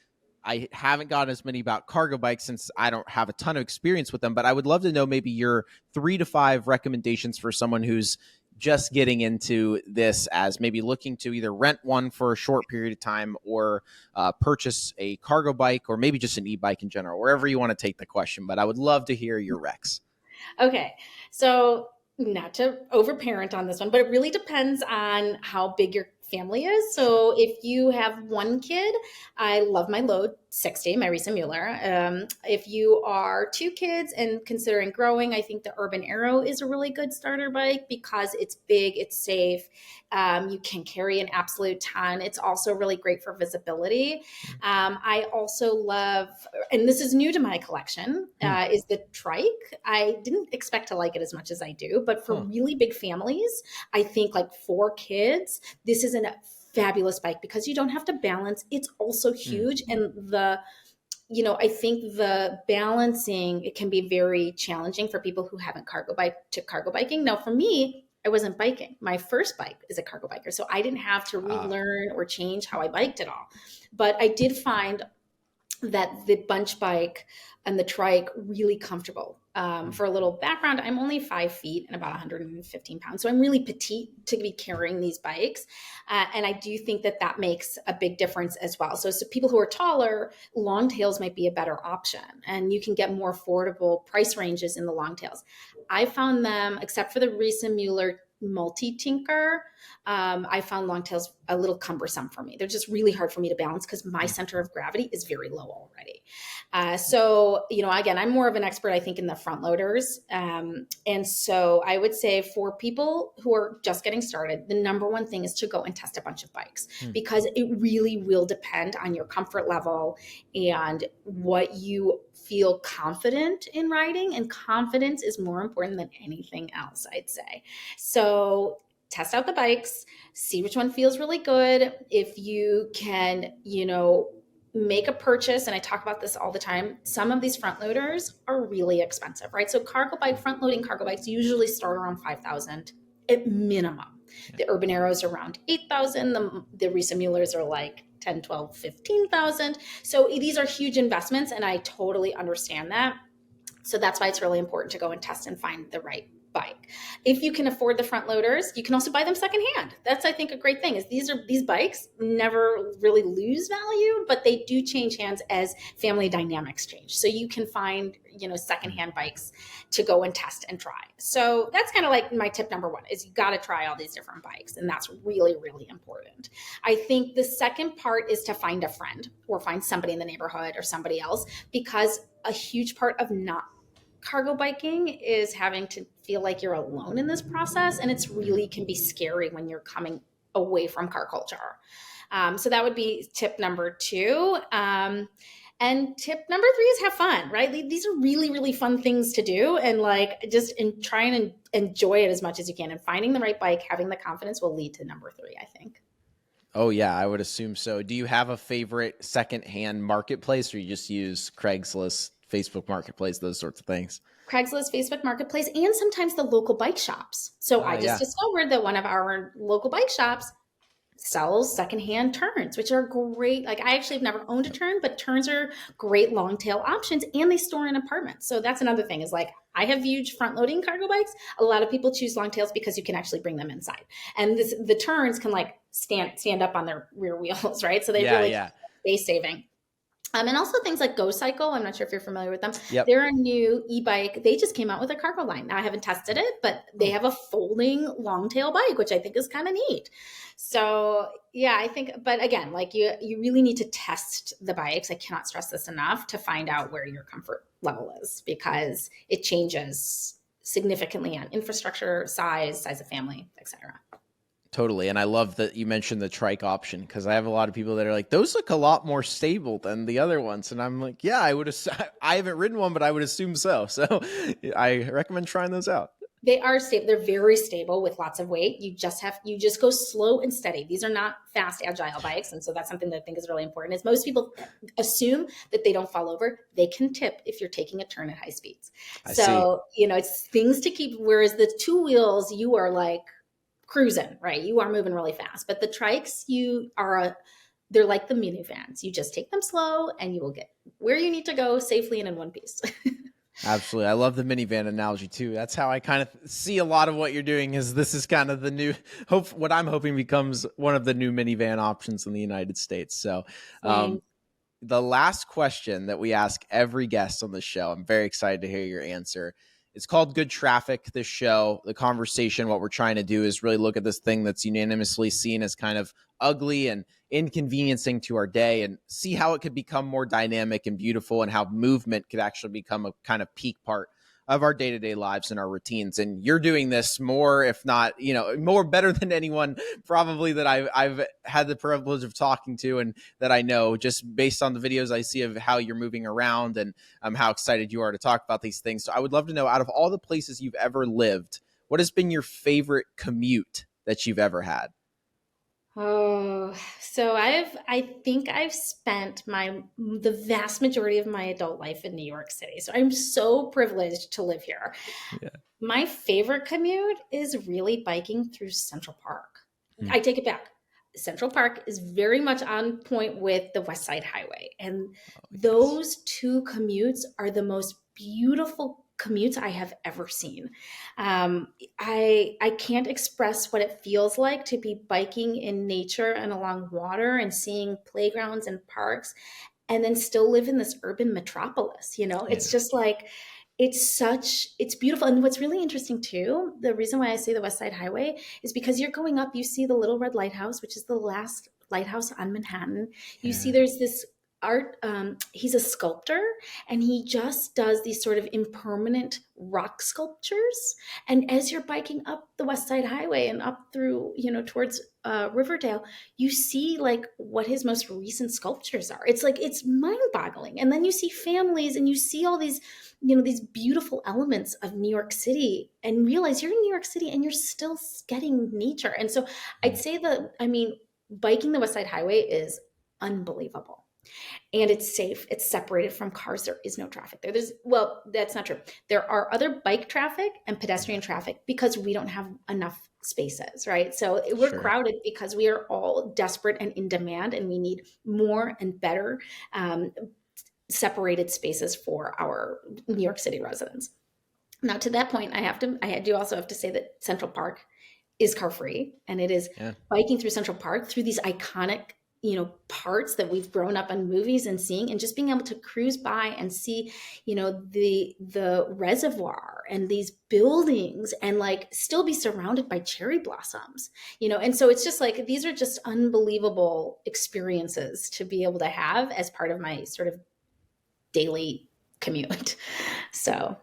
I haven't gotten as many about cargo bikes since I don't have a ton of experience with them, but I would love to know maybe your 3 to 5 recommendations for someone who's just getting into this, as maybe looking to either rent one for a short period of time or purchase a cargo bike, or maybe just an e-bike in general, wherever you want to take the question. But I would love to hear your recs. Okay. So, not to overparent on this one, but it really depends on how big your family is. Sure. So, if you have one kid, I love my Load 60, my Risa Mueller. If you are 2 kids and considering growing, I think the Urban Arrow is a really good starter bike because it's big, it's safe. You can carry an absolute ton. It's also really great for visibility. I also love, and this is new to my collection, Hmm. is the trike. I didn't expect to like it as much as I do, but for Huh. really big families, I think like 4 kids, this is a fabulous bike because you don't have to balance. It's also Hmm. huge. And I think the balancing, it can be very challenging for people who haven't cargo biking. Now, for me, I wasn't biking. My first bike is a cargo biker. So I didn't have to Ah. relearn or change how I biked at all. But I did find that the bunch bike and the trike really comfortable. Hmm. For a little background, I'm only 5 feet and about 115 pounds. So I'm really petite to be carrying these bikes. And I do think that that makes a big difference as well. So people who are taller, long tails might be a better option. And you can get more affordable price ranges in the long tails. I found them, except for the Risa Mueller multi tinker, I found long tails a little cumbersome for me. They're just really hard for me to balance because my Hmm. center of gravity is very low already. So, again, I'm more of an expert, I think, in the front loaders. And so I would say for people who are just getting started, the number one thing is to go and test a bunch of bikes Hmm. because it really will depend on your comfort level and what you feel confident in riding. And confidence is more important than anything else, I'd say. So test out the bikes, see which one feels really good. If you can, make a purchase, and I talk about this all the time, some of these front loaders are really expensive, right? So front loading cargo bikes usually start around 5,000 at minimum. Yeah. The Urban Arrows are around 8,000. The Risa Muellers are like 10, 12, 15,000. So these are huge investments, and I totally understand that. So that's why it's really important to go and test and find the right bike. If you can afford the front loaders, you can also buy them secondhand. That's, I think, a great thing is these bikes never really lose value, but they do change hands as family dynamics change. So you can find, secondhand bikes to go and test and try. So that's kind of like my tip number one is you got to try all these different bikes. And that's really, really important. I think the second part is to find a friend or find somebody in the neighborhood or somebody else, because a huge part of not cargo biking is having to feel like you're alone in this process. And it's really can be scary when you're coming away from car culture. So that would be tip number 2. And tip number 3 is have fun, right? These are really, really fun things to do. And try and enjoy it as much as you can. And finding the right bike, having the confidence will lead to number 3, I think. Oh yeah, I would assume so. Do you have a favorite secondhand marketplace, or you just use Craigslist, Facebook Marketplace, those sorts of things? Craigslist, Facebook Marketplace, and sometimes the local bike shops. So I just Yeah. discovered that one of our local bike shops sells secondhand turns, which are great. Like I actually have never owned a turn, but turns are great long tail options, and they store in apartments. So that's another thing is like I have huge front loading cargo bikes. A lot of people choose long tails because you can actually bring them inside, and the turns can like stand up on their rear wheels, right? So they Yeah, really yeah. space saving. And also things like Go Cycle. I'm not sure if you're familiar with them. Yep. They're a new e-bike. They just came out with a cargo line. Now I haven't tested it, but they Oh, have a folding long tail bike, which I think is kind of neat. So yeah, I think, but again, like you really need to test the bikes. I cannot stress this enough to find out where your comfort level is because it changes significantly on infrastructure, size of family, etc. totally. And I love that you mentioned the trike option, because I have a lot of people that are like, those look a lot more stable than the other ones. And I'm like, yeah, I haven't ridden one, but I would assume so. So I recommend trying those out. They are stable. They're very stable with lots of weight. You just go slow and steady. These are not fast, agile bikes. And so that's something that I think is really important is most people assume that they don't fall over. They can tip if you're taking a turn at high speeds. I see. So, it's things to keep, whereas the 2 wheels, you are like cruising, right? You are moving really fast. But the trikes, you are they're like the minivans. You just take them slow and you will get where you need to go safely and in one piece. Absolutely. I love the minivan analogy too. That's how I kind of see a lot of what you're doing is this is kind of the new what I'm hoping becomes one of the new minivan options in the United States. So, Same. um, the last question that we ask every guest on the show, I'm very excited to hear your answer. It's called Good Traffic, this show. The conversation, what we're trying to do is really look at this thing that's unanimously seen as kind of ugly and inconveniencing to our day and see how it could become more dynamic and beautiful and how movement could actually become a kind of peak part of our day-to-day lives and our routines. And you're doing this more, if not, more better than anyone probably that I've had the privilege of talking to and that I know just based on the videos I see of how you're moving around and how excited you are to talk about these things. So I would love to know, out of all the places you've ever lived, what has been your favorite commute that you've ever had? Oh, so I think I've spent the vast majority of my adult life in New York City. So I'm so privileged to live here. Yeah. My favorite commute is really biking through Central Park. Hmm. I take it back. Central Park is very much on point with the West Side Highway. And Oh, yes. those two commutes are the most beautiful commutes I have ever seen. I can't express what it feels like to be biking in nature and along water and seeing playgrounds and parks and then still live in this urban metropolis. It's Yeah. just like it's beautiful. And what's really interesting too, the reason why I say the West Side Highway is because you're going up, you see the Little Red Lighthouse, which is the last lighthouse on Manhattan. You see Yeah. there's this art, he's a sculptor, and he just does these sort of impermanent rock sculptures. And as you're biking up the West Side Highway and up through, towards Riverdale, you see like what his most recent sculptures are. It's like it's mind-boggling. And then you see families and you see all these, these beautiful elements of New York City and realize you're in New York City and you're still getting nature. And so I'd Hmm. say biking the West Side Highway is unbelievable, and it's safe. It's separated from cars. There is no traffic there. Well, that's not true. There are other bike traffic and pedestrian Yeah. traffic because we don't have enough spaces, right? So we're Sure. crowded because we are all desperate and in demand, and we need more and better um, separated spaces for our New York City residents. Now, to that point, I do also have to say that Central Park is car free, and it is Yeah. biking through Central Park through these iconic parts that we've grown up on movies and seeing, and just being able to cruise by and see the reservoir and these buildings and like still be surrounded by cherry blossoms, and so it's just like these are just unbelievable experiences to be able to have as part of my sort of daily commute. So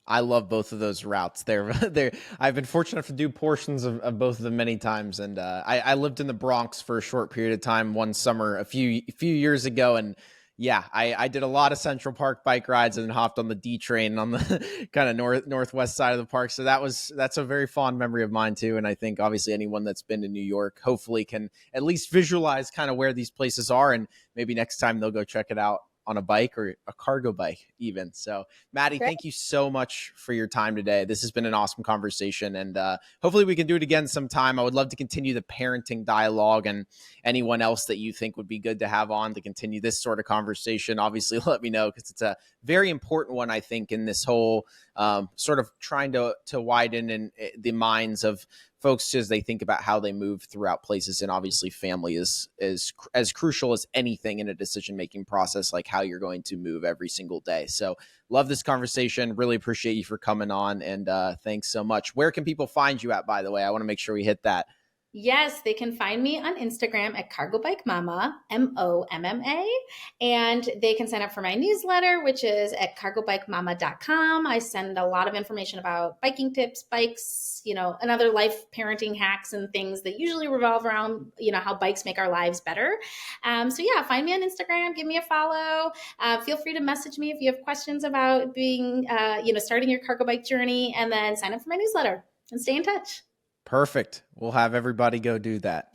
I love both of those routes. They're. I've been fortunate enough to do portions of both of them many times, and I lived in the Bronx for a short period of time one summer a few years ago, and yeah, I did a lot of Central Park bike rides and then hopped on the D train on the kind of northwest side of the park. So that's a very fond memory of mine too, and I think obviously anyone that's been to New York hopefully can at least visualize kind of where these places are, and maybe next time they'll go check it out on a bike or a cargo bike even. So Maddy, great. thank you so much for your time today. This has been an awesome conversation, and hopefully we can do it again sometime. I would love to continue the parenting dialogue, and anyone else that you think would be good to have on to continue this sort of conversation, obviously let me know, because it's a very important one, I think, in this whole sort of trying to widen in the minds of folks as they think about how they move throughout places. And obviously family is as crucial as anything in a decision making process, like how you're going to move every single day. So love this conversation, really appreciate you for coming on, and thanks so much. Where can people find you at, by the way? I want to make sure we hit that. Yes, they can find me on Instagram at Cargo Bike Mama, MOMMA, and they can sign up for my newsletter, which is at cargobikemama.com. I send a lot of information about biking tips, bikes, and other life parenting hacks and things that usually revolve around, how bikes make our lives better. So yeah, find me on Instagram, give me a follow. Feel free to message me if you have questions about being, starting your cargo bike journey, and then sign up for my newsletter and stay in touch. Perfect. We'll have everybody go do that.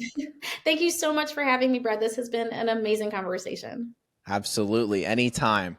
Thank you so much for having me, Brad. This has been an amazing conversation. Absolutely. Anytime.